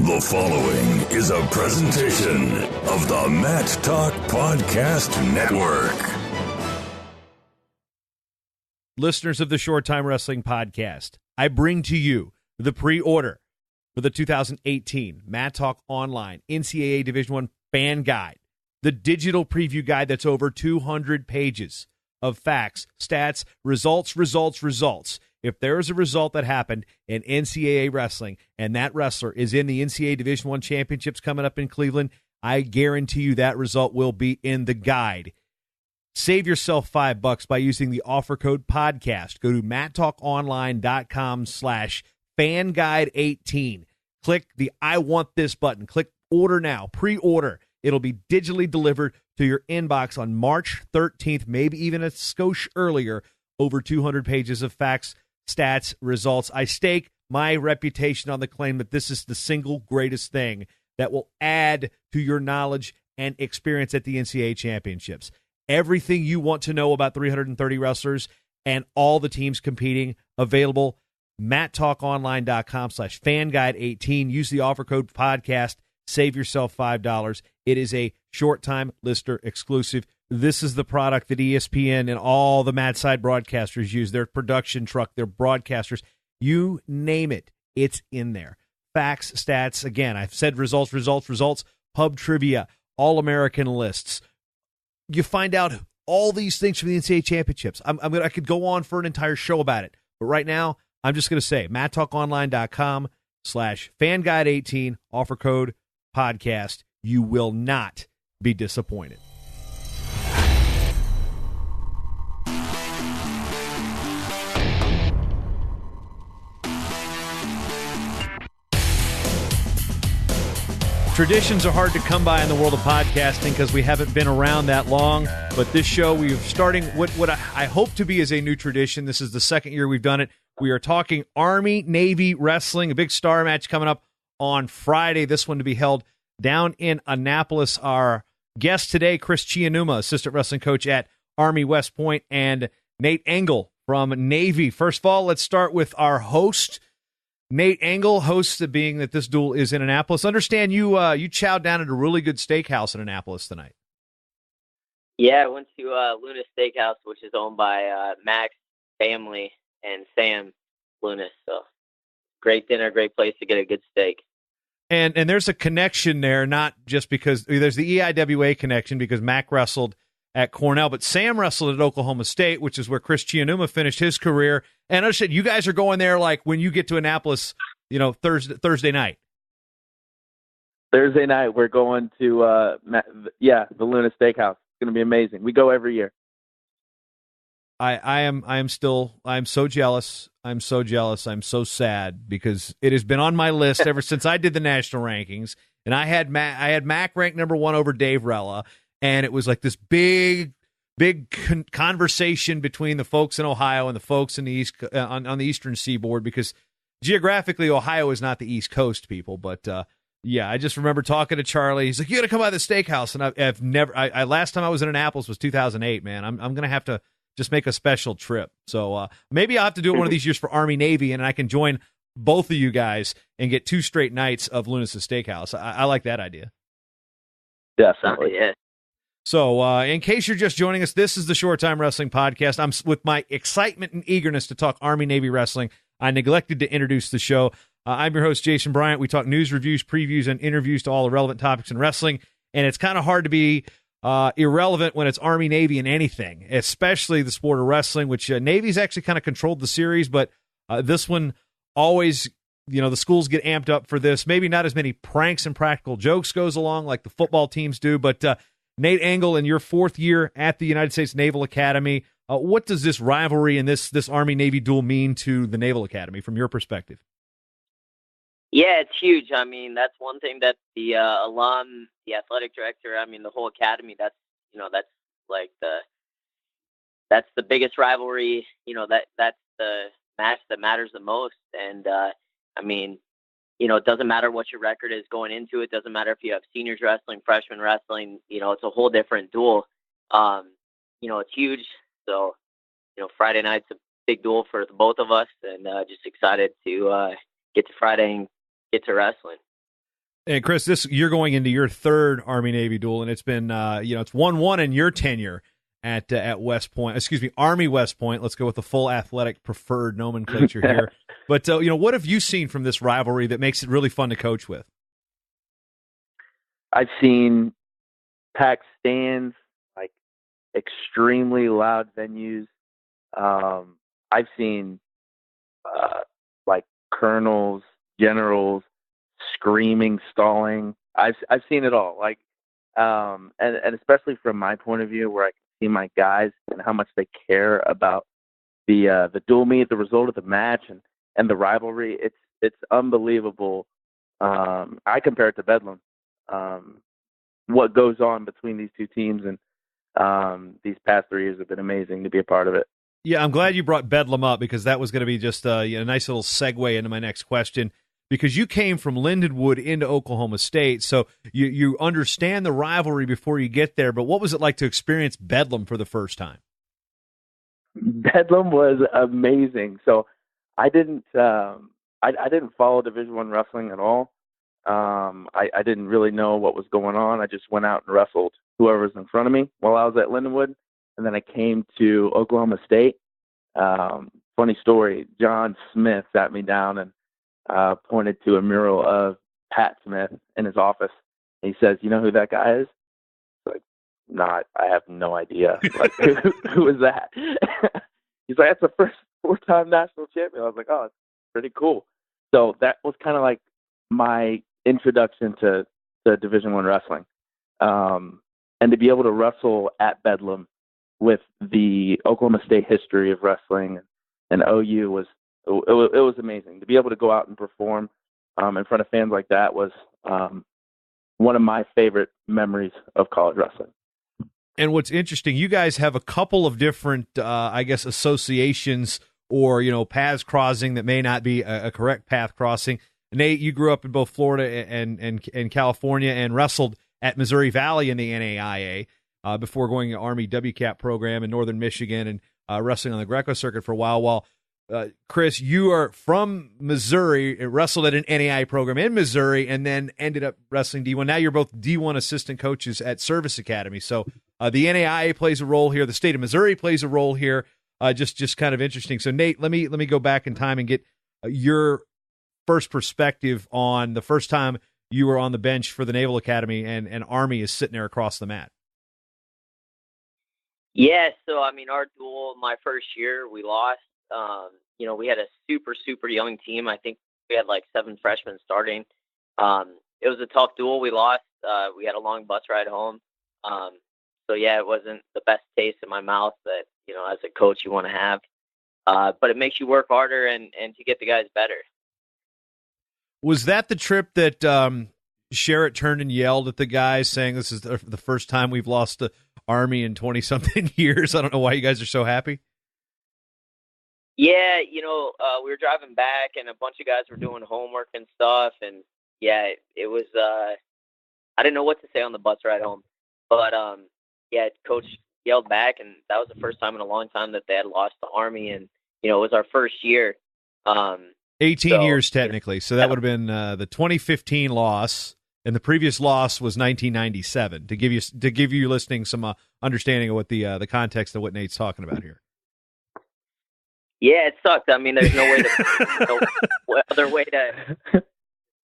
The following is a presentation of the Matt Talk Podcast Network. Listeners of the Short Time Wrestling Podcast, I bring to you the pre-order for the 2018 Matt Talk Online NCAA Division I Fan Guide, the digital preview guide that's over 200 pages of facts, stats, results. If there is a result that happened in NCAA wrestling and that wrestler is in the NCAA Division I championships coming up in Cleveland, I guarantee you that result will be in the guide. Save yourself $5 by using the offer code podcast. Go to matttalkonline.com/fanguide18. Click the I want this button. Click order now, pre-order. It'll be digitally delivered to your inbox on March 13th, maybe even a skosh earlier. Over 200 pages of facts, stats, results. I stake my reputation on the claim that this is the single greatest thing that will add to your knowledge and experience at the NCAA championships. Everything you want to know about 330 wrestlers and all the teams competing, available. matttalkonline.com/fanguide18. Use the offer code podcast. Save yourself $5. It is a short-time listener exclusive. This is the product that ESPN and all the Mad Side broadcasters use, their production truck, their broadcasters. You name it, it's in there. Facts, stats, again, I've said results, pub trivia, all-American lists. You find out all these things from the NCAA championships. I could go on for an entire show about it, but right now, I'm just going to say, matttalkonline.com/fanguide18, offer code podcast. You will not be disappointed. Traditions are hard to come by in the world of podcasting because we haven't been around that long. But this show, we're starting what I hope to be is a new tradition. This is the second year we've done it. We are talking Army-Navy wrestling, a big star match coming up on Friday. This one to be held down in Annapolis. Our guest today, Chris Chionuma, assistant wrestling coach at Army West Point, and Nate Engel from Navy. First of all, let's start with our host, Nate Engel, host being that this duel is in Annapolis. Understand you chowed down at a really good steakhouse in Annapolis tonight. Yeah, I went to Luna Steakhouse, which is owned by Mac's family and Sam Lunas. So great dinner, great place to get a good steak. And there's a connection there, not just because there's the EIWA connection because Mac wrestled at Cornell, but Sam wrestled at Oklahoma State, which is where Chris Chionuma finished his career. And I understand you guys are going there like when you get to Annapolis, Thursday night. Thursday night, we're going to the Luna Steakhouse. It's going to be amazing. We go every year. I'm so jealous. I'm so sad because it has been on my list ever since I did the national rankings, and I had Mac ranked number 1 over Dave Rella, and it was like this big conversation between the folks in Ohio and the folks in the East on the Eastern Seaboard because geographically Ohio is not the East Coast, people, but I just remember talking to Charlie. He's like, "You got to come by the steakhouse," and I've never. Last time I was in Annapolis was 2008. Man, I'm gonna have to just make a special trip. So maybe I'll have to do it one of these years for Army Navy, and I can join both of you guys and get 2 straight nights of Lunas' Steakhouse. I like that idea. Definitely, yeah. So in case you're just joining us, this is the Short Time Wrestling Podcast. I'm with my excitement and eagerness to talk Army-Navy wrestling. I neglected to introduce the show. I'm your host, Jason Bryant. We talk news, reviews, previews, and interviews to all the relevant topics in wrestling, and it's kind of hard to be irrelevant when it's Army-Navy in anything, especially the sport of wrestling, which Navy's actually kind of controlled the series, but this one always, the schools get amped up for this. Maybe not as many pranks and practical jokes goes along like the football teams do, but Nate Engel, in your 4th year at the United States Naval Academy, what does this rivalry and this Army-Navy duel mean to the Naval Academy from your perspective? Yeah, it's huge. I mean, that's one thing that the alum, the athletic director, the whole academy, that's the biggest rivalry, that's the match that matters the most. And, it doesn't matter what your record is going into it. Doesn't matter if you have seniors wrestling, freshman wrestling, it's a whole different duel. It's huge. So, Friday night's a big duel for the both of us, and just excited to get to Friday and get to wrestling. And Chris, you're going into your third Army Navy duel, and it's been it's 1-1 in your tenure at West Point. Excuse me, Army West Point. Let's go with the full athletic preferred nomenclature here. But what have you seen from this rivalry that makes it really fun to coach with? I've seen packed stands, like extremely loud venues. I've seen like colonels, generals screaming, stalling. I've seen it all. Like, and especially from my point of view, where I can see my guys and how much they care about the dual meet, the result of the match, and the rivalry. It's unbelievable. I compare it to Bedlam. What goes on between these two teams, and these past 3 years have been amazing to be a part of it. Yeah, I'm glad you brought Bedlam up, because that was going to be just a nice little segue into my next question, because you came from Lindenwood into Oklahoma State, so you understand the rivalry before you get there, but what was it like to experience Bedlam for the first time? Bedlam was amazing. So I didn't follow Division I wrestling at all. I didn't really know what was going on. I just went out and wrestled whoever was in front of me while I was at Lindenwood. And then I came to Oklahoma State. Funny story, John Smith sat me down and pointed to a mural of Pat Smith in his office. And he says, "You know who that guy is?" Like, "Not, I have no idea." Like, who is that? He's like, "That's the first 4-time national champion." I was like, "Oh, it's pretty cool." So that was kind of like my introduction to Division I wrestling. And to be able to wrestle at Bedlam with the Oklahoma State history of wrestling and OU was amazing. To be able to go out and perform in front of fans like that was one of my favorite memories of college wrestling. And what's interesting, you guys have a couple of different, associations or, paths crossing that may not be a correct path crossing. Nate, you grew up in both Florida and California and wrestled at Missouri Valley in the NAIA before going to Army WCAP program in Northern Michigan and wrestling on the Greco circuit for a while. While Chris, you are from Missouri, wrestled at an NAIA program in Missouri, and then ended up wrestling D1. Now you're both D1 assistant coaches at Service Academy. So the NAIA plays a role here. The state of Missouri plays a role here. Just kind of interesting. So Nate, let me go back in time and get your first perspective on the first time you were on the bench for the Naval Academy and Army is sitting there across the mat. Yeah, so I mean, our duel, my first year, we lost. We had a super, super young team. I think we had like 7 freshmen starting. It was a tough duel. We lost. We had a long bus ride home. So yeah, it wasn't the best taste in my mouth that, as a coach you want to have. But it makes you work harder and to get the guys better. Was that the trip that Sherritt turned and yelled at the guys saying this is the first time we've lost to Army in 20-something years? I don't know why you guys are so happy. Yeah, we were driving back and a bunch of guys were doing homework and stuff. And yeah, it was, I didn't know what to say on the bus ride home. But yeah, Coach yelled back, and that was the first time in a long time that they had lost the Army. And, it was our first year. 18 years technically, so that would have been the 2015 loss, and the previous loss was 1997. To give you listening some understanding of what the context of what Nate's talking about here. Yeah, it sucked. I mean, there's no way no other way to say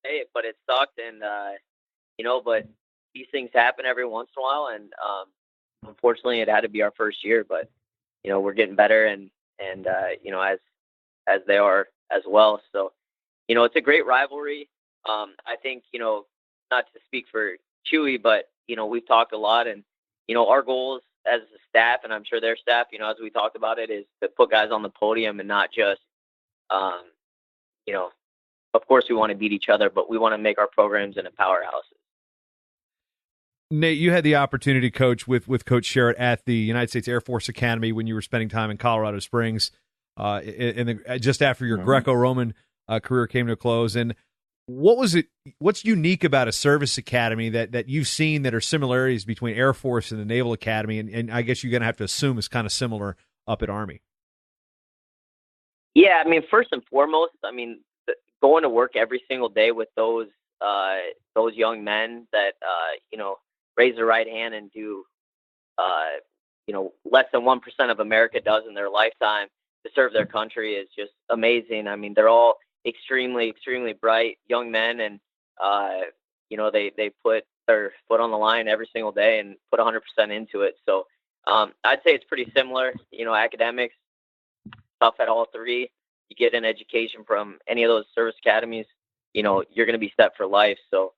it, but it sucked, and but these things happen every once in a while, and unfortunately, it had to be our first year. But we're getting better, and as they are as well. So, it's a great rivalry. I think, not to speak for Chewy, but, we've talked a lot, and, our goals as a staff, and I'm sure their staff, as we talked about it, is to put guys on the podium and not just, of course we want to beat each other, but we want to make our programs into powerhouses. Nate, you had the opportunity to coach with Coach Sherritt at the United States Air Force Academy when you were spending time in Colorado Springs. Just after your Greco-Roman career came to a close. And what's unique about a service academy that you've seen that are similarities between Air Force and the Naval Academy? And I guess you're going to have to assume it's kind of similar up at Army. Yeah, I mean, first and foremost, going to work every single day with those those young men that raise their right hand and do less than 1% of America does in their lifetime to serve their country is just amazing. I mean, they're all extremely, extremely bright young men, and they put their foot on the line every single day and put 100% into it. So I'd say it's pretty similar. Academics, tough at all three. You get an education from any of those service academies, you're going to be set for life. So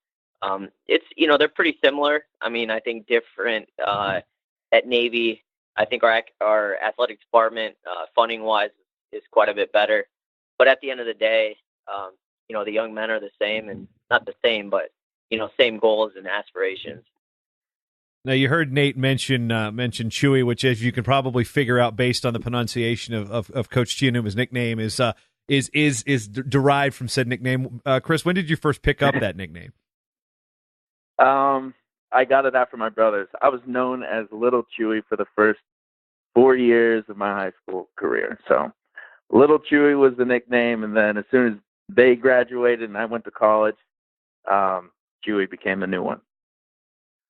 it's they're pretty similar. I mean, I think different at Navy. I think our athletic department, funding wise, is quite a bit better. But at the end of the day, the young men are the same, and not the same, but same goals and aspirations. Now, you heard Nate mention Chewy, which, as you can probably figure out based on the pronunciation of Coach Chionuma's nickname, is derived from said nickname. Chris, when did you first pick up that nickname? I got it after my brothers. I was known as Little Chewy for the first 4 years of my high school career. So Little Chewy was the nickname, and then as soon as they graduated and I went to college, Chewy became the new one.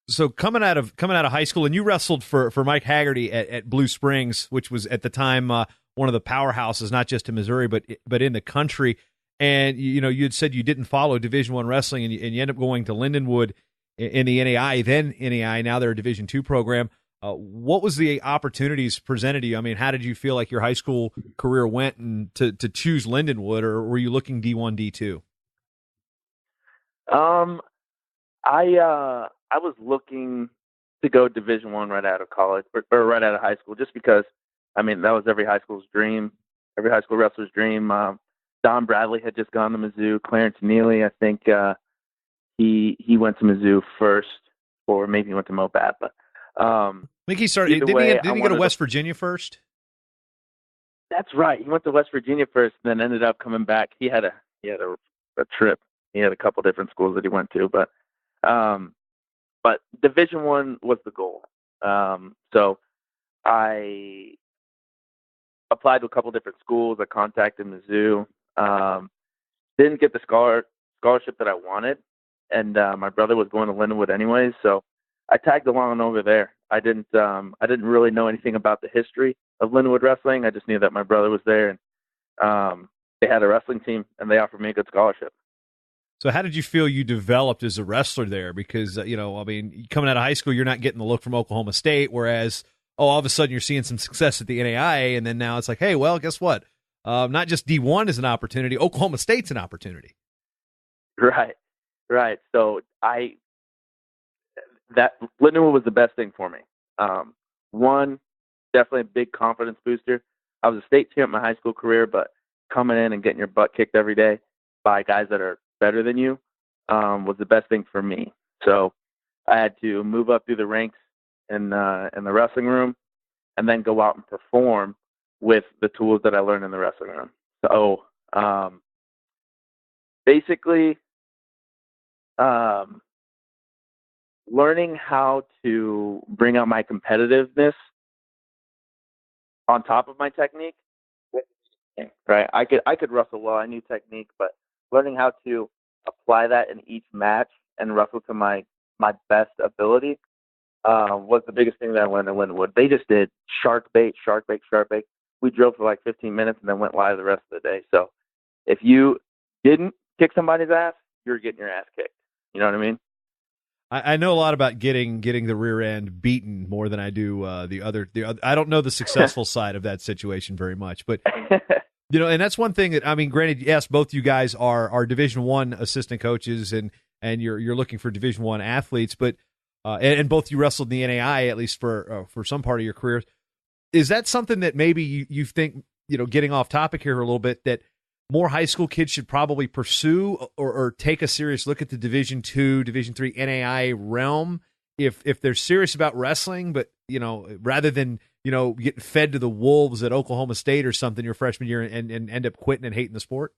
So coming out of high school, and you wrestled for Mike Haggerty at Blue Springs, which was at the time one of the powerhouses, not just in Missouri but in the country. And you had said you didn't follow Division I wrestling, and you end up going to Lindenwood in the NAI, then NAI. Now they're a Division II program. What was the opportunities presented to you? I mean, how did you feel like your high school career went, and to choose Lindenwood, or were you looking D1, D2? I was looking to go Division I right out of college, or right out of high school, just because, I mean, that was every high school's dream, every high school wrestler's dream. Don Bradley had just gone to Mizzou. Clarence Neely, I think he went to Mizzou first, or maybe he went to Mobat. But I think he started. Didn't he go to West Virginia first? That's right. He went to West Virginia first, and then ended up coming back. He had a trip. He had a couple different schools that he went to, but Division I was the goal. So I applied to a couple different schools. I contacted Mizzou. Didn't get the scholarship that I wanted, and my brother was going to Lindenwood anyways, so I tagged along over there. I didn't really know anything about the history of Lindenwood wrestling. I just knew that my brother was there, and they had a wrestling team, and they offered me a good scholarship. So how did you feel you developed as a wrestler there? Because, coming out of high school, you're not getting the look from Oklahoma State, whereas, all of a sudden you're seeing some success at the NAIA, and then now it's like, hey, well, guess what? Not just D1 is an opportunity, Oklahoma State's an opportunity. Right. So Lindenwood was the best thing for me. One, definitely a big confidence booster. I was a state champ in my high school career, but coming in and getting your butt kicked every day by guys that are better than you was the best thing for me. So I had to move up through the ranks in the wrestling room, and then go out and perform with the tools that I learned in the wrestling room. So basically, learning how to bring out my competitiveness on top of my technique. Right, I could wrestle well. I knew technique, but learning how to apply that in each match and wrestle to my best ability was the biggest thing that I learned in Lindenwood. They just did shark bait. We drilled for like 15 minutes and then went live the rest of the day. So if you didn't kick somebody's ass, you're getting your ass kicked. You know what I mean? I know a lot about getting the rear end beaten more than I do the other. I don't know the successful side of that situation very much, but and that's one thing that, I mean, granted, yes, both you guys are Division I assistant coaches, and you're looking for Division I athletes, but and both you wrestled in the NAI at least for some part of your career. Is that something that maybe you think, getting off topic here a little bit, that more high school kids should probably pursue or take a serious look at the Division II, Division III NAI realm if they're serious about wrestling, but rather than getting fed to the wolves at Oklahoma State or something your freshman year and end up quitting and hating the sport?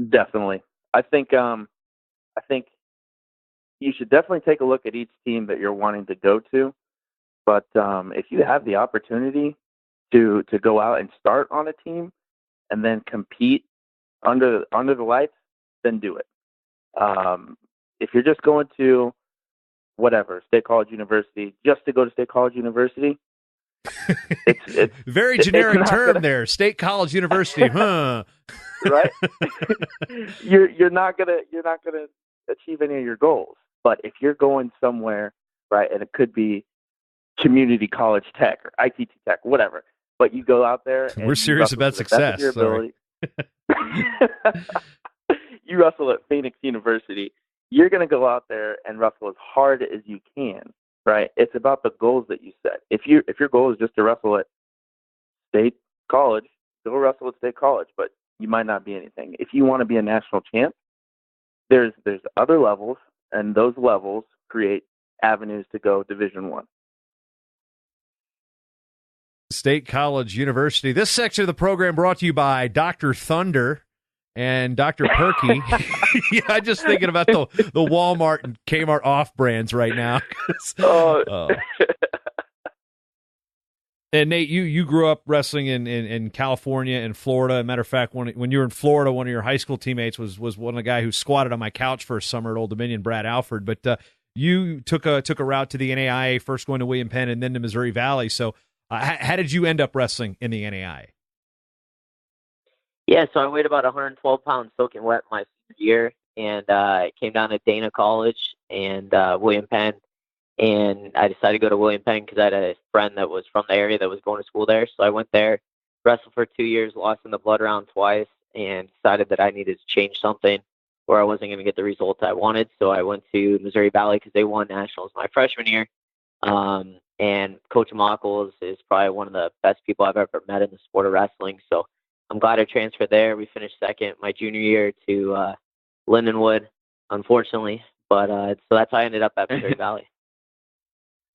Definitely. I think you should definitely take a look at each team that you're wanting to go to. But if you have the opportunity to go out and start on a team and then compete under the lights, then do it. If you're just going to whatever, State College University, just to go to State College University, it's very generic term gonna, there. State College University, huh? Right? you're not gonna achieve any of your goals. But if you're going somewhere, right, and it could be community college tech or ITT tech, whatever, but you go out there and we're serious about success. Your ability, you wrestle at Phoenix University, you're going to go out there and wrestle as hard as you can, right? It's about the goals that you set. If your goal is just to wrestle at State College, go wrestle at State College, but you might not be anything. If you want to be a national champ, there's other levels, and those levels create avenues to go Division I. State College University. This section of the program brought to you by Dr. Thunder and Dr. Perky. Yeah, I'm just thinking about the Walmart and Kmart off brands right now. And Nate, you grew up wrestling in California and Florida. Matter of fact, when you were in Florida, one of your high school teammates was one of the guy who squatted on my couch for a summer at Old Dominion, Brad Alford. But you took a route to the NAIA, first going to William Penn and then to Missouri Valley. So how did you end up wrestling in the NAIA? Yeah, so I weighed about 112 pounds soaking wet my senior year, and I came down to Dana College and William Penn. And I decided to go to William Penn because I had a friend that was from the area that was going to school there. So I went there, wrestled for 2 years, lost in the blood round twice, and decided that I needed to change something or I wasn't going to get the results I wanted. So I went to Missouri Valley because they won nationals my freshman year. And Coach Mockles is probably one of the best people I've ever met in the sport of wrestling. So I'm glad I transferred there. We finished second my junior year to Lindenwood, unfortunately. But so that's how I ended up at Missouri Valley.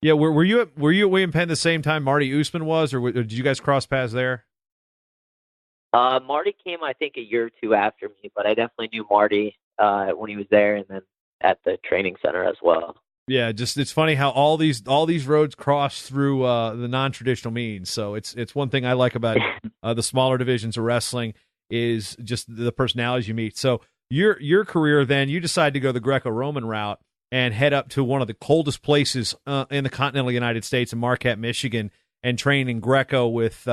Yeah, were you at William Penn the same time Marty Usman was, or did you guys cross paths there? Marty came, I think, a year or two after me, but I definitely knew Marty when he was there, and then at the training center as well. Yeah, just it's funny how all these roads cross through the non-traditional means. So it's one thing I like about the smaller divisions of wrestling is just the personalities you meet. So your career, then you decide to go the Greco-Roman route and head up to one of the coldest places in the continental United States, in Marquette, Michigan, and train in Greco with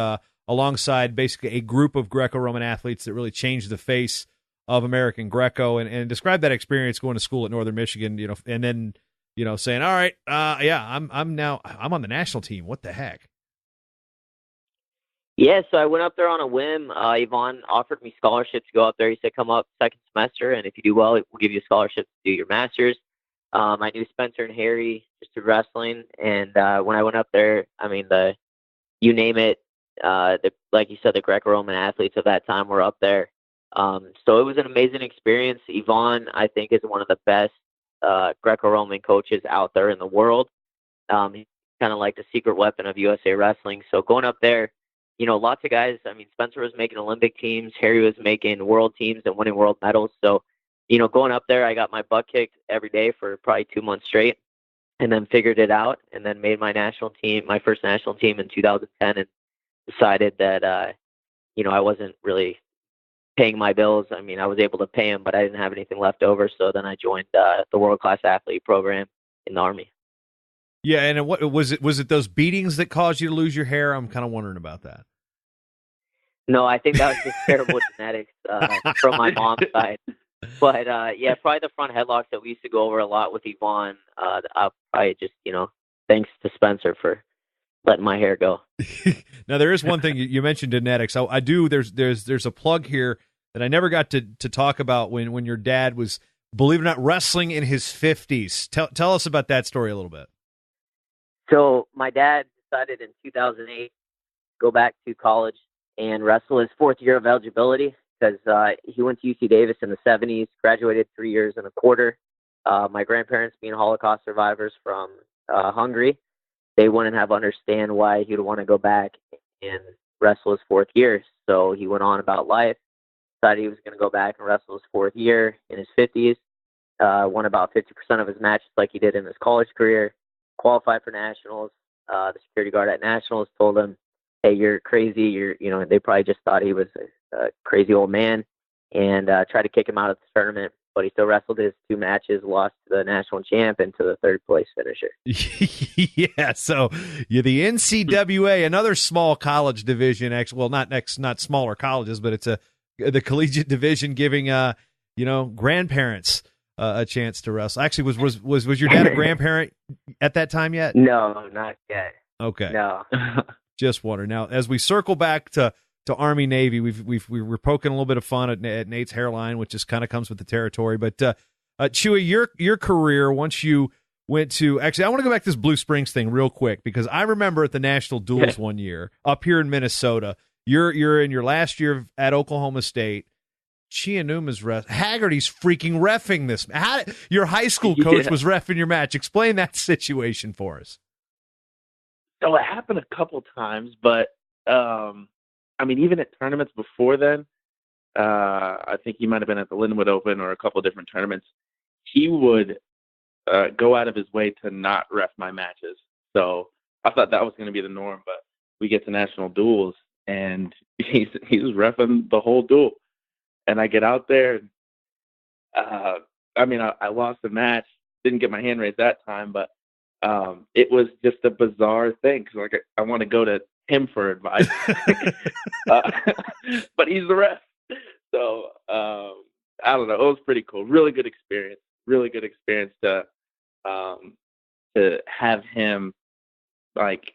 alongside basically a group of Greco-Roman athletes that really changed the face of American Greco. And describe that experience going to school at Northern Michigan, and then saying, all right, I'm on the national team. What the heck? Yeah, so I went up there on a whim. Yvonne offered me scholarship to go up there. He said, come up second semester, and if you do well, we'll give you a scholarship to do your master's. I knew Spencer and Harry just through wrestling, and when I went up there, I mean, you name it, like you said, the Greco-Roman athletes of that time were up there. So it was an amazing experience. Yvonne, I think, is one of the best Greco-Roman coaches out there in the world. He's kind of like the secret weapon of USA Wrestling. So going up there, lots of guys, I mean, Spencer was making Olympic teams, Harry was making world teams and winning world medals. So going up there, I got my butt kicked every day for probably 2 months straight, and then figured it out, and then made my first national team in 2010, and decided that, I wasn't really paying my bills. I mean, I was able to pay them, but I didn't have anything left over. So then I joined the World Class Athlete program in the Army. Yeah, and what was it? Was it those beatings that caused you to lose your hair? I'm kind of wondering about that. No, I think that was just terrible genetics from my mom's side. But, probably the front headlocks that we used to go over a lot with Yvonne. I'll probably just, thanks to Spencer for letting my hair go. Now, there is one thing you mentioned genetics. I do. There's a plug here that I never got to talk about when your dad was, believe it or not, wrestling in his 50s. Tell us about that story a little bit. So my dad decided in 2008 to go back to college and wrestle his fourth year of eligibility, because he went to UC Davis in the 70s, graduated 3 years and a quarter. My grandparents being Holocaust survivors from Hungary, they wouldn't have understand why he would want to go back and wrestle his fourth year. So he went on about life, decided he was going to go back and wrestle his fourth year in his 50s, won about 50% of his matches like he did in his college career, qualified for nationals. The security guard at nationals told him, hey, you're crazy. They probably just thought he was a crazy old man. and tried to kick him out of the tournament. But he still wrestled his 2 matches, lost to the national champ and to the 3rd place finisher. Yeah, so the NCAA, another small college division, actually, well, not smaller colleges, but it's the collegiate division giving grandparents a chance to wrestle. Actually, was your dad a grandparent at that time yet? No, not yet. Okay, no. Just wonder. Now, as we circle back to Army Navy, we were poking a little bit of fun at Nate's hairline, which just kind of comes with the territory. But Chewy, your career, once you went to, actually, I want to go back to this Blue Springs thing real quick, because I remember at the National Duels one year up here in Minnesota, you're in your last year at Oklahoma State. Chionuma's Haggerty's freaking reffing this. Your high school coach was reffing your match. Explain that situation for us. So it happened a couple times, but I mean, even at tournaments before then, I think he might have been at the Linwood Open or a couple of different tournaments. He would go out of his way to not ref my matches. So I thought that was going to be the norm, but we get to national duels and he's reffing the whole duel. And I get out there. I lost the match, didn't get my hand raised that time, but it was just a bizarre thing because I want to go to him for advice, but he's the ref. So I don't know. It was pretty cool. Really good experience. Really good experience to have him like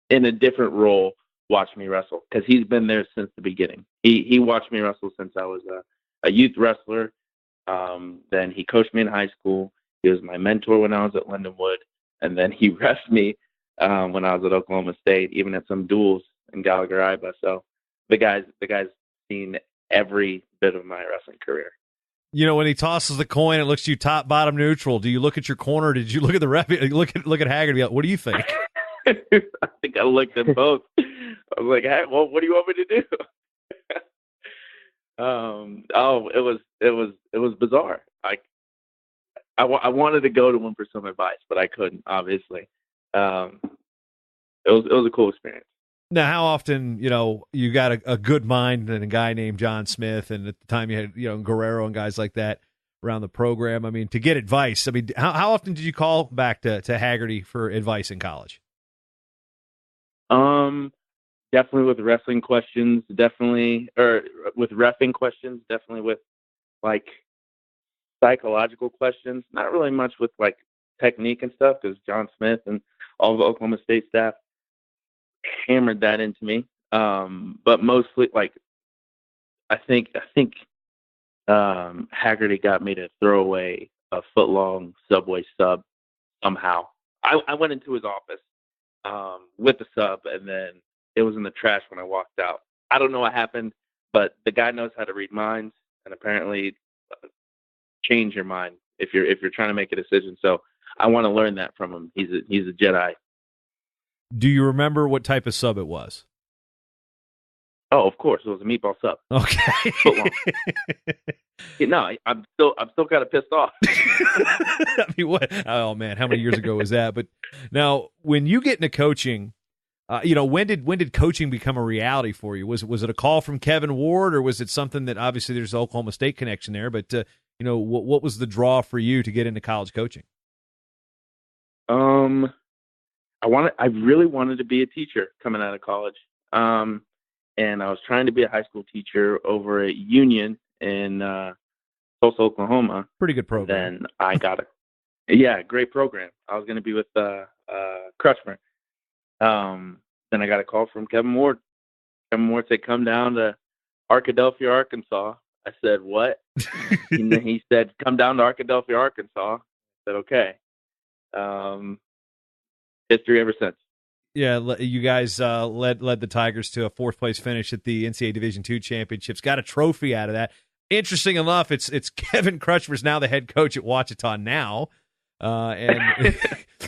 in a different role watch me wrestle, because he's been there since the beginning. He watched me wrestle since I was a youth wrestler. Then he coached me in high school. He was my mentor when I was at Lindenwood, and then he refed me when I was at Oklahoma State, even at some duels in Gallagher-Iba. So the guy's seen every bit of my wrestling career. You know, when he tosses the coin, it looks to you top, bottom, neutral. Do you look at your corner? Did you look at the ref? Look at Haggerty. What do you think? I think I looked at both. I was like, hey, well, what do you want me to do? It was bizarre. I wanted to go to him for some advice, but I couldn't, obviously. It was a cool experience. Now, how often, you got a good mind and a guy named John Smith, and at the time you had, Guerrero and guys like that around the program. I mean, to get advice. I mean, how often did you call back to Haggerty for advice in college? Definitely with wrestling questions, or with reffing questions, definitely with like psychological questions, not really much with like technique and stuff, because John Smith and all the Oklahoma State staff hammered that into me. But mostly like, I think Haggerty got me to throw away a foot-long Subway sub somehow. I went into his office with the sub, and then it was in the trash when I walked out. I don't know what happened, but the guy knows how to read minds, and apparently change your mind if you're trying to make a decision. So I want to learn that from him. He's a Jedi. Do you remember what type of sub it was? Oh, of course, it was a meatball sub. Okay. No, I'm still kind of pissed off. I mean, what? Oh man, how many years ago was that? But now, when you get into coaching, when did coaching become a reality for you? Was it a call from Kevin Ward, or was it something that obviously there's the Oklahoma State connection there? But what was the draw for you to get into college coaching? I really wanted to be a teacher coming out of college. And I was trying to be a high school teacher over at Union in Tulsa, Oklahoma. Pretty good program. Then I got great program. I was going to be with Crutchmer. Then I got a call from Kevin Ward. Kevin Ward said, come down to Arkadelphia, Arkansas. I said, what? He said, come down to Arkadelphia, Arkansas. I said, okay. History ever since. Yeah, you guys led the Tigers to a 4th place finish at the NCAA Division II championships. Got a trophy out of that. Interesting enough, it's Kevin Crutchmer's now the head coach at Ouachita now, and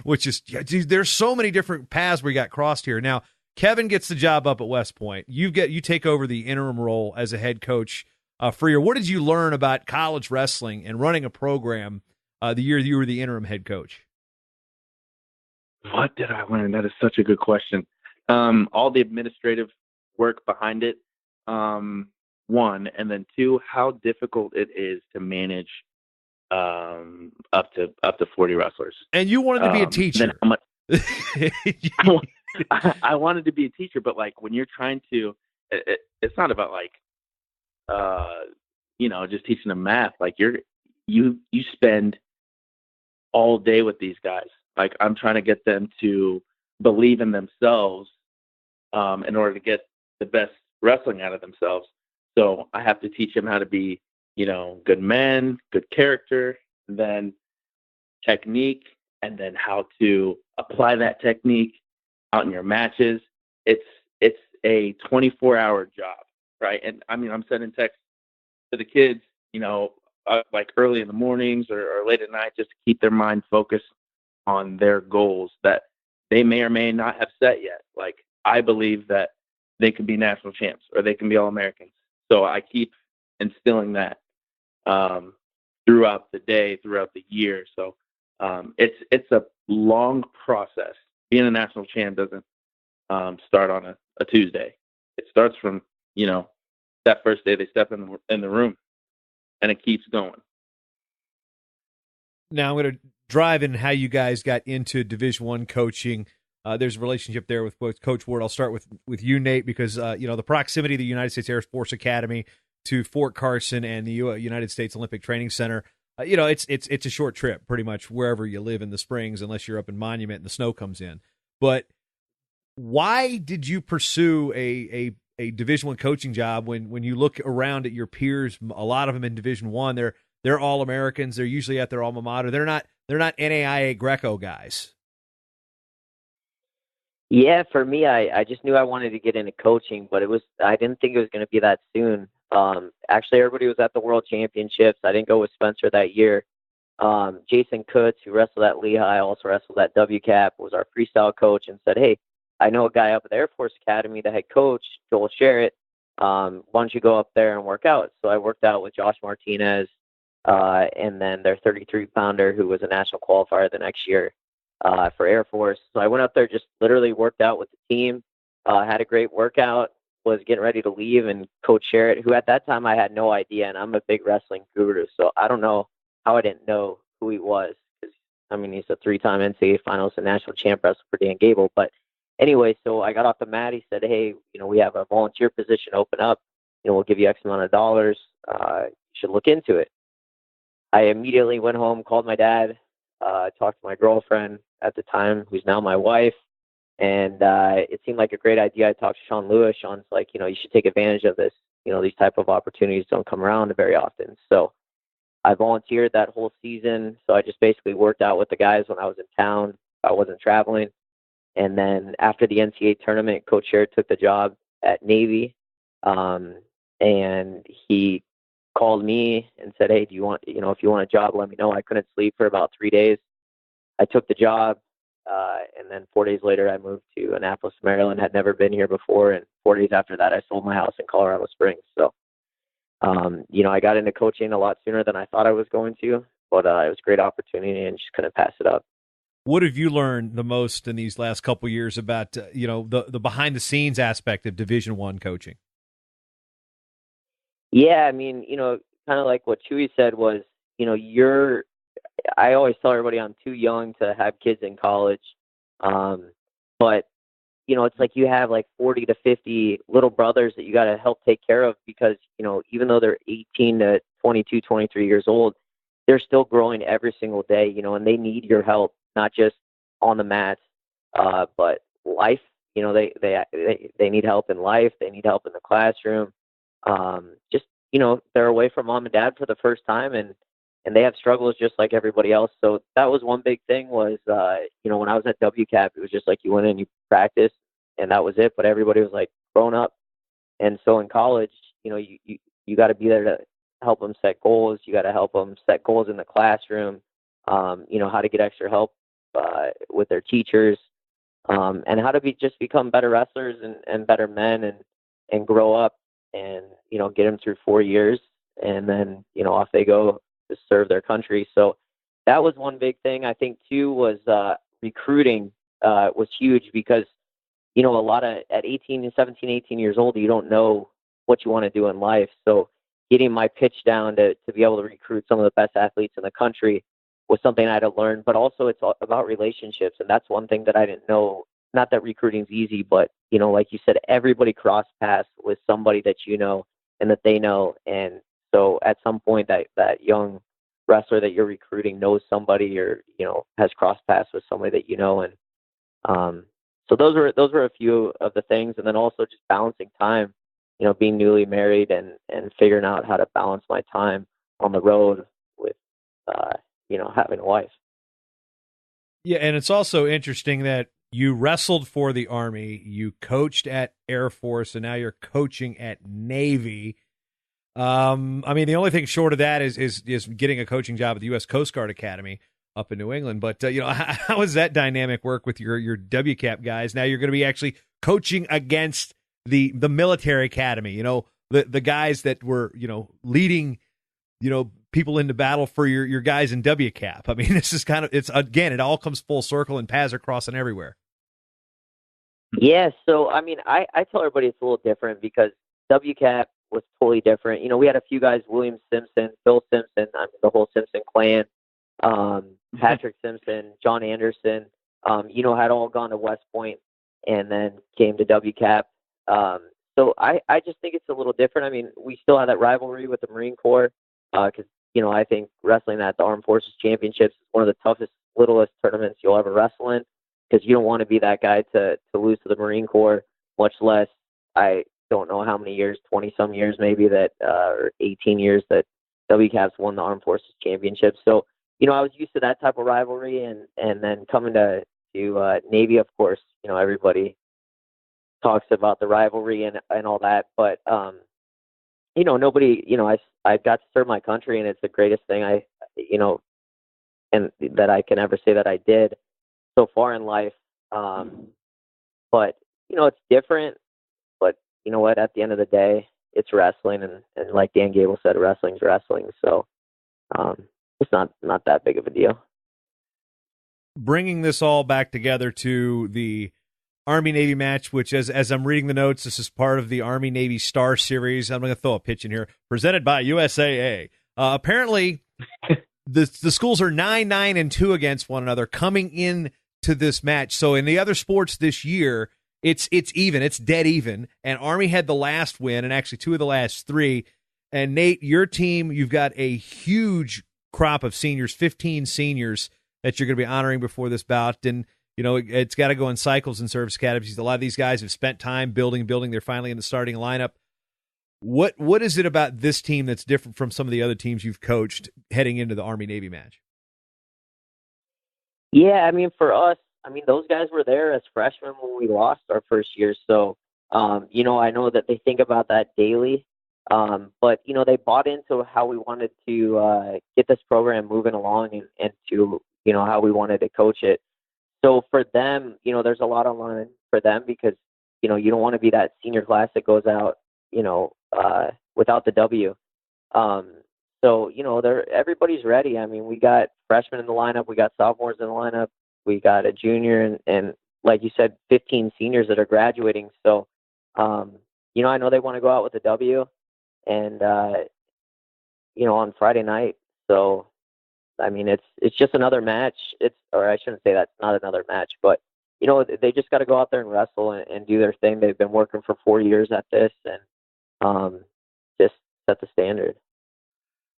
which is there's so many different paths we got crossed here. Now Kevin gets the job up at West Point. You take over the interim role as a head coach for your. What did you learn about college wrestling and running a program the year you were the interim head coach? What did I learn? That is such a good question. All the administrative work behind it. one, and then two, how difficult it is to manage up to 40 wrestlers. And you wanted to be a teacher. Then how much I wanted to be a teacher, but like when you're trying to, it's not about like just teaching them math. Like you spend all day with these guys. Like I'm trying to get them to believe in themselves in order to get the best wrestling out of themselves. So I have to teach them how to be, good men, good character, and then technique, and then how to apply that technique out in your matches. It's a 24-hour job, right? And I mean, I'm sending texts to the kids, like early in the mornings or late at night, just to keep their mind focused on their goals that they may or may not have set yet. Like I believe that they can be national champs or they can be All-Americans. So I keep instilling that throughout the day, throughout the year. So it's a long process. Being a national champ doesn't start on a Tuesday. It starts from that first day they step in the room, and it keeps going. Now I'm going to drive in how you guys got into Division I coaching. There's a relationship there with both Coach Ward. I'll start with you, Nate, because the proximity of the United States Air Force Academy to Fort Carson and the United States Olympic Training Center. It's a short trip, pretty much wherever you live in the Springs, unless you're up in Monument and the snow comes in. But why did you pursue a Division I coaching job when you look around at your peers? A lot of them in Division I, they're All-Americans. They're usually at their alma mater. They're not NAIA Greco guys. Yeah, for me, I just knew I wanted to get into coaching, but I didn't think it was going to be that soon. Actually, everybody was at the World Championships. I didn't go with Spencer that year. Jason Kutz, who wrestled at Lehigh, also wrestled at WCAP, was our freestyle coach and said, hey, I know a guy up at the Air Force Academy, the head coach, Joel Sherritt. Why don't you go up there and work out? So I worked out with Josh Martinez and then their 33-pounder who was a national qualifier the next year for Air Force. So I went up there, just literally worked out with the team, had a great workout, was getting ready to leave, and Coach Sherritt, who at that time I had no idea, and I'm a big wrestling guru, so I don't know how I didn't know who he was. He's a 3-time NCAA finalist and national champ wrestler for Dan Gable. But anyway, so I got off the mat. He said, hey, we have a volunteer position open up. We'll give you X amount of dollars. You should look into it. I immediately went home, called my dad, talked to my girlfriend at the time, who's now my wife, and it seemed like a great idea. I talked to Sean Lewis. Sean's like, you should take advantage of this. These type of opportunities don't come around very often. So I volunteered that whole season. So I just basically worked out with the guys when I was in town. I wasn't traveling. And then after the NCAA tournament, Coach Sherritt took the job at Navy, and he called me and said, hey, do you want, if you want a job, let me know. I couldn't sleep for about 3 days. I took the job, and then 4 days later, I moved to Annapolis, Maryland. Had never been here before, and 4 days after that, I sold my house in Colorado Springs. So, I got into coaching a lot sooner than I thought I was going to, but it was a great opportunity and just couldn't pass it up. What have you learned the most in these last couple of years about, the behind-the-scenes aspect of Division I coaching? Yeah, kind of like what Chewy said was, I always tell everybody I'm too young to have kids in college. But, it's like you have like 40 to 50 little brothers that you got to help take care of because, even though they're 18 to 22, 23 years old, they're still growing every single day, and they need your help, not just on the mats, but life. They need help in life. They need help in the classroom. They're away from mom and dad for the first time and they have struggles just like everybody else. So that was one big thing was, when I was at WCAP, it was just like you went in, you practiced and that was it. But everybody was like grown up. And so in college, you got to be there to help them set goals. You got to help them set goals in the classroom, how to get extra help with their teachers, and how to become better wrestlers and better men and grow up and, get them through 4 years and then, off they go to serve their country. So that was one big thing. I think too was recruiting was huge because, a lot of at 18 and 17, 18 years old, you don't know what you want to do in life. So getting my pitch down to be able to recruit some of the best athletes in the country was something I had to learn. But also it's all about relationships, and that's one thing that I didn't know. Not that recruiting's easy, but like you said, everybody cross paths with somebody that and that they know. And so at some point that young wrestler that you're recruiting knows somebody, or has cross paths with somebody that and so those were a few of the things. And then also just balancing time, being newly married and figuring out how to balance my time on the road with having a wife. Yeah, and it's also interesting that you wrestled for the Army, you coached at Air Force, and now you're coaching at Navy. I mean, the only thing short of that is getting a coaching job at the U.S. Coast Guard Academy up in New England. But how does that dynamic work with your WCAP guys? Now you're going to be actually coaching against the military academy. The guys that were leading people into battle for your guys in WCAP. I mean, this is it all comes full circle, and paths are crossing everywhere. Yeah, so I mean, I tell everybody it's a little different because WCAP was totally different. We had a few guys, William Simpson, Phil Simpson, the whole Simpson clan, Patrick Simpson, John Anderson, had all gone to West Point and then came to WCAP. So I just think it's a little different. I mean, we still have that rivalry with the Marine Corps because, I think wrestling at the Armed Forces Championships is one of the toughest, littlest tournaments you'll ever wrestle in, because you don't want to be that guy to lose to the Marine Corps, much less, I don't know how many years, 20-some years maybe, or 18 years that WCAP's won the Armed Forces Championship. So, I was used to that type of rivalry, and then coming to Navy, of course, everybody talks about the rivalry and all that, but, nobody, I got to serve my country, and it's the greatest thing and that I can ever say that I did so far in life. But, it's different, but you know what, at the end of the day, it's wrestling, and like Dan Gable said, wrestling's wrestling. So, it's not that big of a deal. Bringing this all back together to the Army-Navy match, which as I'm reading the notes, this is part of the Army-Navy Star Series. I'm going to throw a pitch in here. Presented by USAA. Apparently, the schools are 9-9-2 against one another coming in to this match. So in the other sports this year, it's even. It's dead even. And Army had the last win, and actually 2 of the last 3. And Nate, your team, you've got a huge crop of seniors, 15 seniors that you're going to be honoring before this bout. And it's got to go in cycles in service academies. A lot of these guys have spent time building. They're finally in the starting lineup. What is it about this team that's different from some of the other teams you've coached heading into the Army-Navy match? Yeah, I mean, for us, those guys were there as freshmen when we lost our first year. So, I know that they think about that daily. But, they bought into how we wanted to get this program moving along and to, how we wanted to coach it. So for them, there's a lot on line for them because, you don't want to be that senior class that goes out, without the W. So, everybody's ready. I mean, we got freshmen in the lineup. We got sophomores in the lineup. We got a junior and like you said, 15 seniors that are graduating. So, I know they want to go out with a W and, on Friday night. So, I mean, it's just another match. Or I shouldn't say that's not another match, but they just got to go out there and wrestle and do their thing. They've been working for 4 years at this, and just set the standard.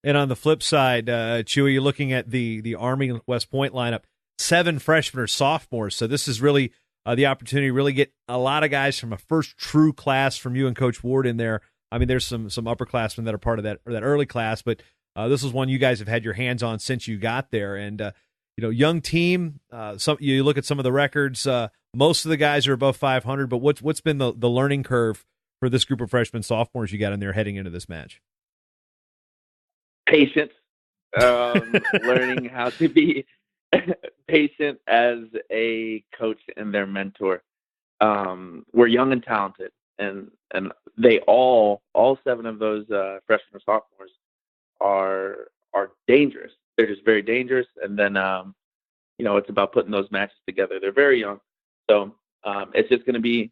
And on the flip side, Chewy, you're looking at the Army West Point lineup. 7 freshmen or sophomores, so this is really the opportunity to really get a lot of guys from a first true class from you and Coach Ward in there. I mean, there's some upperclassmen that are part of that early class, but this is one you guys have had your hands on since you got there. And young team. You look at some of the records. Most of the guys are above 500. But what's been the learning curve for this group of freshmen, sophomores you got in there heading into this match? Patience, learning how to be patient as a coach and their mentor. We're young and talented, and they all 7 of those freshmen and sophomores are dangerous. They're just very dangerous. And then, it's about putting those matches together. They're very young. So it's just going to be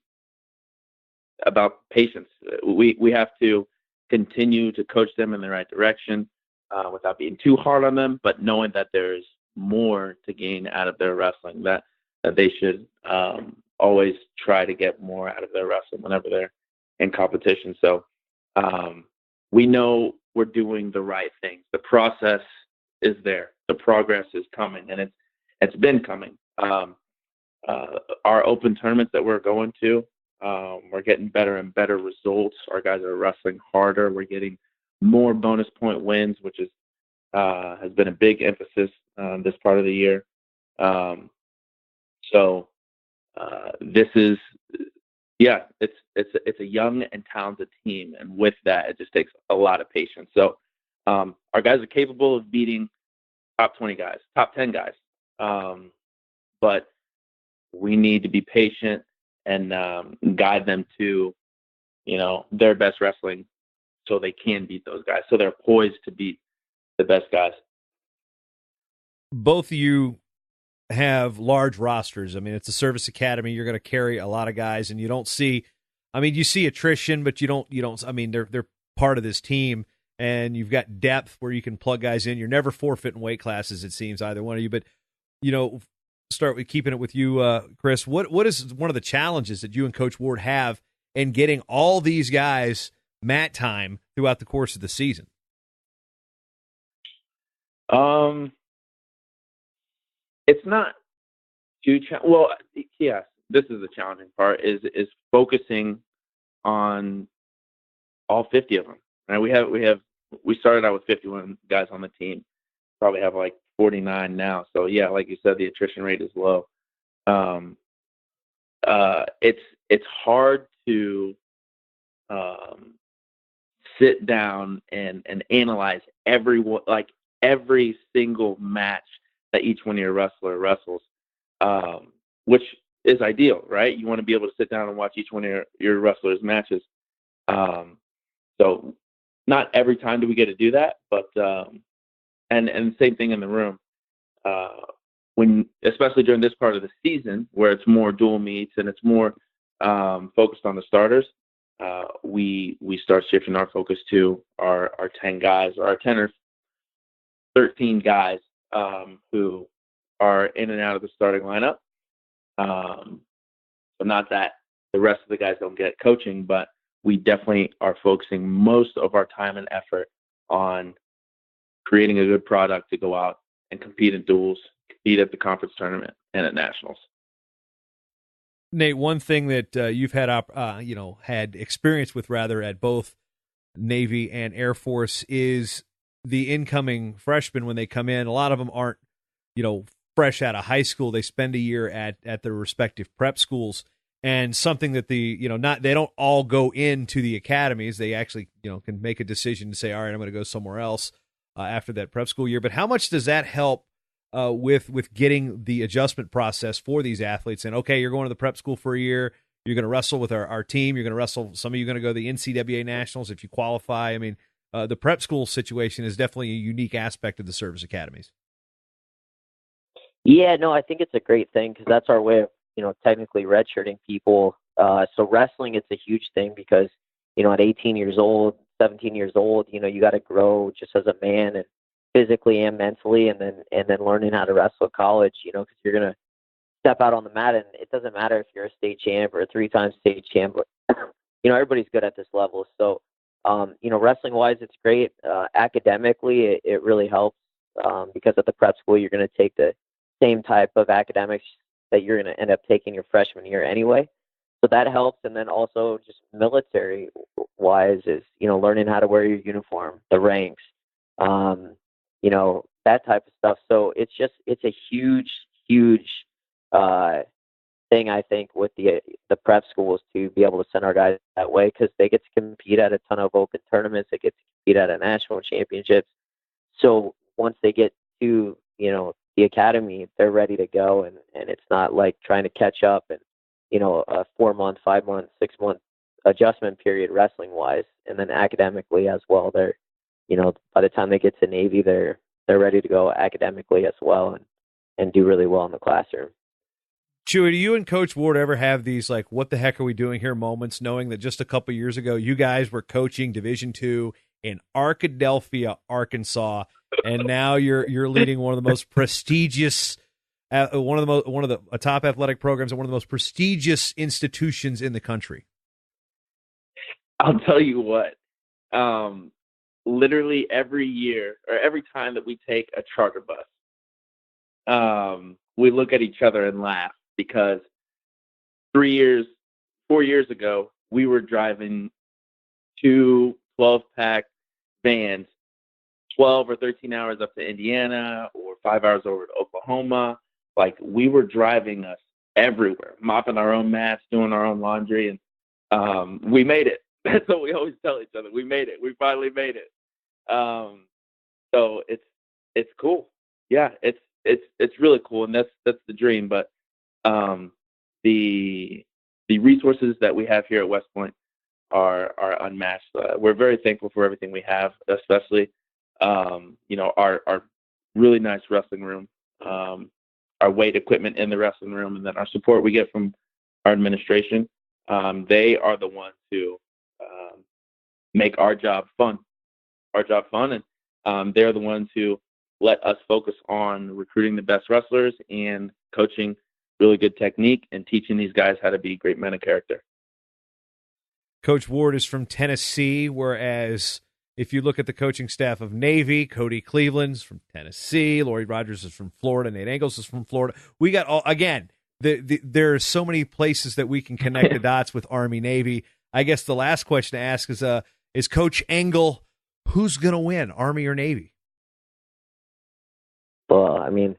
about patience. We have to continue to coach them in the right direction without being too hard on them, but knowing that there's more to gain out of their wrestling, that they should always try to get more out of their wrestling whenever they're in competition. So we know we're doing the right things. The process is there. The progress is coming, and it's been coming. Our open tournaments that we're going to, we're getting better and better results. Our guys are wrestling harder. We're getting more bonus point wins, which has been a big emphasis this part of the year. So this is, it's a young and talented team, and with that, it just takes a lot of patience. So our guys are capable of beating top 20 guys, top 10 guys, but we need to be patient and guide them to, their best wrestling, so they can beat those guys, so they're poised to beat the best guys. Both of you have large rosters. I mean, it's a service academy. You're going to carry a lot of guys, and you don't see, you see attrition, but you don't, they're part of this team, and you've got depth where you can plug guys in. You're never forfeiting weight classes, it seems, either one of you. But, start with keeping it with you, Chris. What is one of the challenges that you and Coach Ward have in getting all these guys mat time throughout the course of the season? It's not too well. Yes, this is the challenging part. Is focusing on all 50 of them. Right? We started out with 51 guys on the team. Probably have like 49 now. So yeah, like you said, the attrition rate is low. It's hard to sit down and analyze every single match that each one of your wrestler wrestles, which is ideal, right? You want to be able to sit down and watch each one of your wrestlers' matches. So not every time do we get to do that, but and same thing in the room. When, especially during this part of the season where it's more dual meets and it's more focused on the starters, we start shifting our focus to our 10 guys, or our 10 or 13 guys who are in and out of the starting lineup. So not that the rest of the guys don't get coaching, but we definitely are focusing most of our time and effort on creating a good product to go out and compete in duels, compete at the conference tournament and at nationals. Nate, one thing that you've had had experience with rather at both Navy and Air Force is the incoming freshmen when they come in. A lot of them aren't, fresh out of high school. They spend a year at their respective prep schools, and something that they don't all go into the academies. They actually, can make a decision to say, all right, I'm going to go somewhere else after that prep school year. But how much does that help with getting the adjustment process for these athletes? And okay, you're going to the prep school for a year. You're going to wrestle with our team. You're going to wrestle. Some of you are going to go to the NCAA nationals if you qualify. The prep school situation is definitely a unique aspect of the service academies. Yeah, no, I think it's a great thing because that's our way of, technically redshirting people. So wrestling, it's a huge thing because, at 18 years old, 17 years old, you got to grow just as a man and physically and mentally, and then learning how to wrestle at college, because you're going to step out on the mat, and it doesn't matter if you're a state champ or a 3-time state champ, but, everybody's good at this level. So, wrestling wise, it's great. Academically, it really helps because at the prep school, you're going to take the same type of academics that you're going to end up taking your freshman year anyway. So that helps. And then also just military wise is, learning how to wear your uniform, the ranks, that type of stuff. So it's a huge thing, I think, with the prep schools to be able to send our guys that way, because they get to compete at a ton of open tournaments. They get to compete at a national championships. So once they get to, the academy, they're ready to go. And it's not like trying to catch up and, a 4-month, 5-month, 6-month adjustment period wrestling wise. And then academically as well, they're, by the time they get to Navy, they're ready to go academically as well and do really well in the classroom. Chewy, do you and Coach Ward ever have these, like, what the heck are we doing here moments, knowing that just a couple years ago you guys were coaching Division II in Arkadelphia, Arkansas, and now you're leading one of the most prestigious, one of the top athletic programs and one of the most prestigious institutions in the country? I'll tell you what. Literally every year or every time that we take a charter bus, we look at each other and laugh, because 4 years ago, we were driving 2 12-pack vans, 12 or 13 hours up to Indiana or 5 hours over to Oklahoma. Like, we were driving us everywhere, mopping our own mats, doing our own laundry, and we made it. That's what we always tell each other. We made it. We finally made it. So it's cool. Yeah, it's really cool, and that's the dream. But the resources that we have here at West Point are unmatched. We're very thankful for everything we have, especially our really nice wrestling room, our weight equipment in the wrestling room, and then our support we get from our administration. They are the ones who make our job fun, and they're the ones who let us focus on recruiting the best wrestlers and coaching really good technique and teaching these guys how to be great men of character. Coach Ward is from Tennessee, whereas if you look at the coaching staff of Navy, Cody Cleveland's from Tennessee, Lori Rogers is from Florida, Nate Engels is from Florida. We got all, again, there are so many places that we can connect the dots with Army Navy. I guess the last question to ask is Coach Engel, who's going to win, Army or Navy? Well, I mean,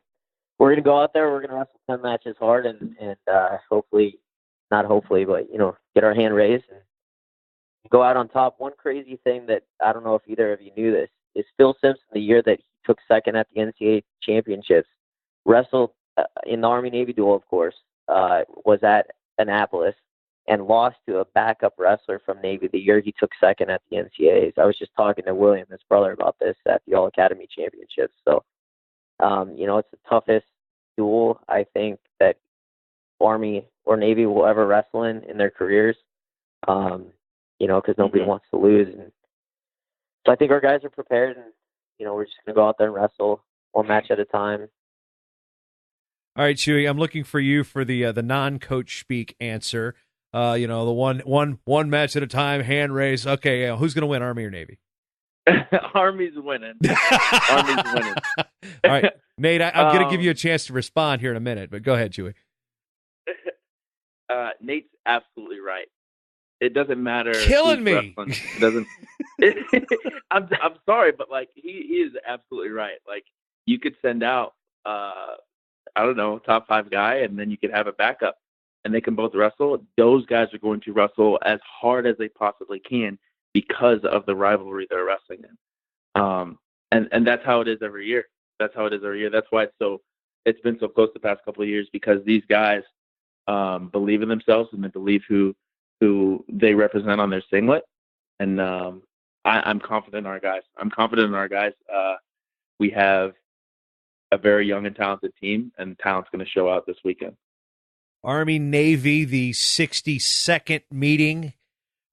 we're going to go out there, we're going to wrestle 10 matches hard and hopefully, not hopefully, but, get our hand raised and go out on top. One crazy thing that I don't know if either of you knew this is Phil Simpson, the year that he took second at the NCAA championships, wrestled in the Army-Navy duel, of course, was at Annapolis and lost to a backup wrestler from Navy the year he took second at the NCAAs. I was just talking to William, his brother, about this at the All-Academy Championships. So, it's the toughest duel I think that Army or Navy will ever wrestle in their careers, because nobody wants to lose. And so I think our guys are prepared, and, we're just going to go out there and wrestle one match at a time. All right, Chewy, I'm looking for you for the non-coach speak answer. The one match at a time, hand raise. Okay, who's going to win, Army or Navy? Army's winning. Army's winning. All right, Nate, I'm going to give you a chance to respond here in a minute, but go ahead, Chewy. Nate's absolutely right. It doesn't matter. Killing me. It doesn't. I'm sorry, but he is absolutely right. Like, you could send out top 5 guy, and then you could have a backup, and they can both wrestle. Those guys are going to wrestle as hard as they possibly can because of the rivalry they're wrestling in. And that's how it is every year. That's why it's been so close the past couple of years, because these guys believe in themselves and they believe who they represent on their singlet. And I'm confident in our guys. We have a very young and talented team, and talent's going to show out this weekend. Army Navy, the 62nd meeting.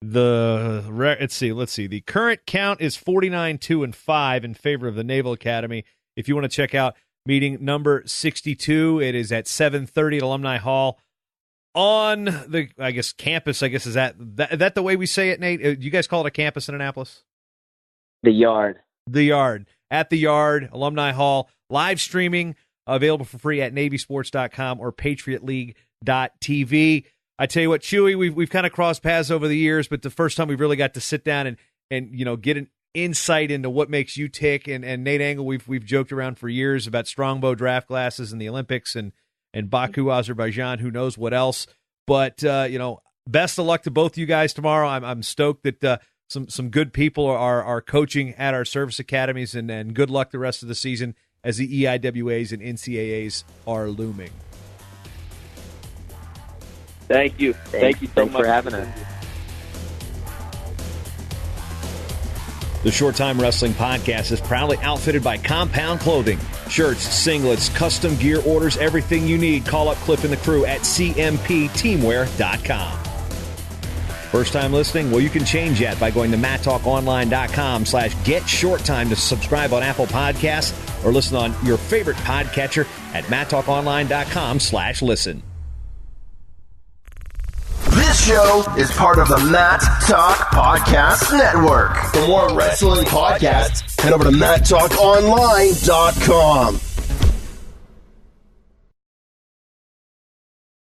Let's see. The current count is 49-2-5 in favor of the Naval Academy. If you want to check out meeting number 62, it is at 7:30 at Alumni Hall on the campus. Is that the way we say it, Nate? You guys call it a campus in Annapolis? The Yard. At the Yard, Alumni Hall. Live streaming, available for free at navysports.com or patriotleague.tv. I tell you what, Chewy, we've kind of crossed paths over the years, but the first time we've really got to sit down and get an insight into what makes you tick. And Nate Engel, we've joked around for years about strongbow draft classes and the Olympics and Baku, Azerbaijan, who knows what else. But best of luck to both you guys tomorrow. I'm stoked that some good people are coaching at our service academies, and good luck the rest of the season as the EIWAs and NCAAs are looming. Thank you. Thank you so much for having us. The Short Time Wrestling Podcast is proudly outfitted by Compound Clothing. Shirts, singlets, custom gear orders, everything you need. Call up Cliff and the crew at cmpteamwear.com. First time listening? Well, you can change that by going to matttalkonline.com/get-short-time to subscribe on Apple Podcasts or listen on your favorite podcatcher at matttalkonline.com/listen. This show is part of the Matt Talk Podcast Network. For more wrestling podcasts, head over to matttalkonline.com.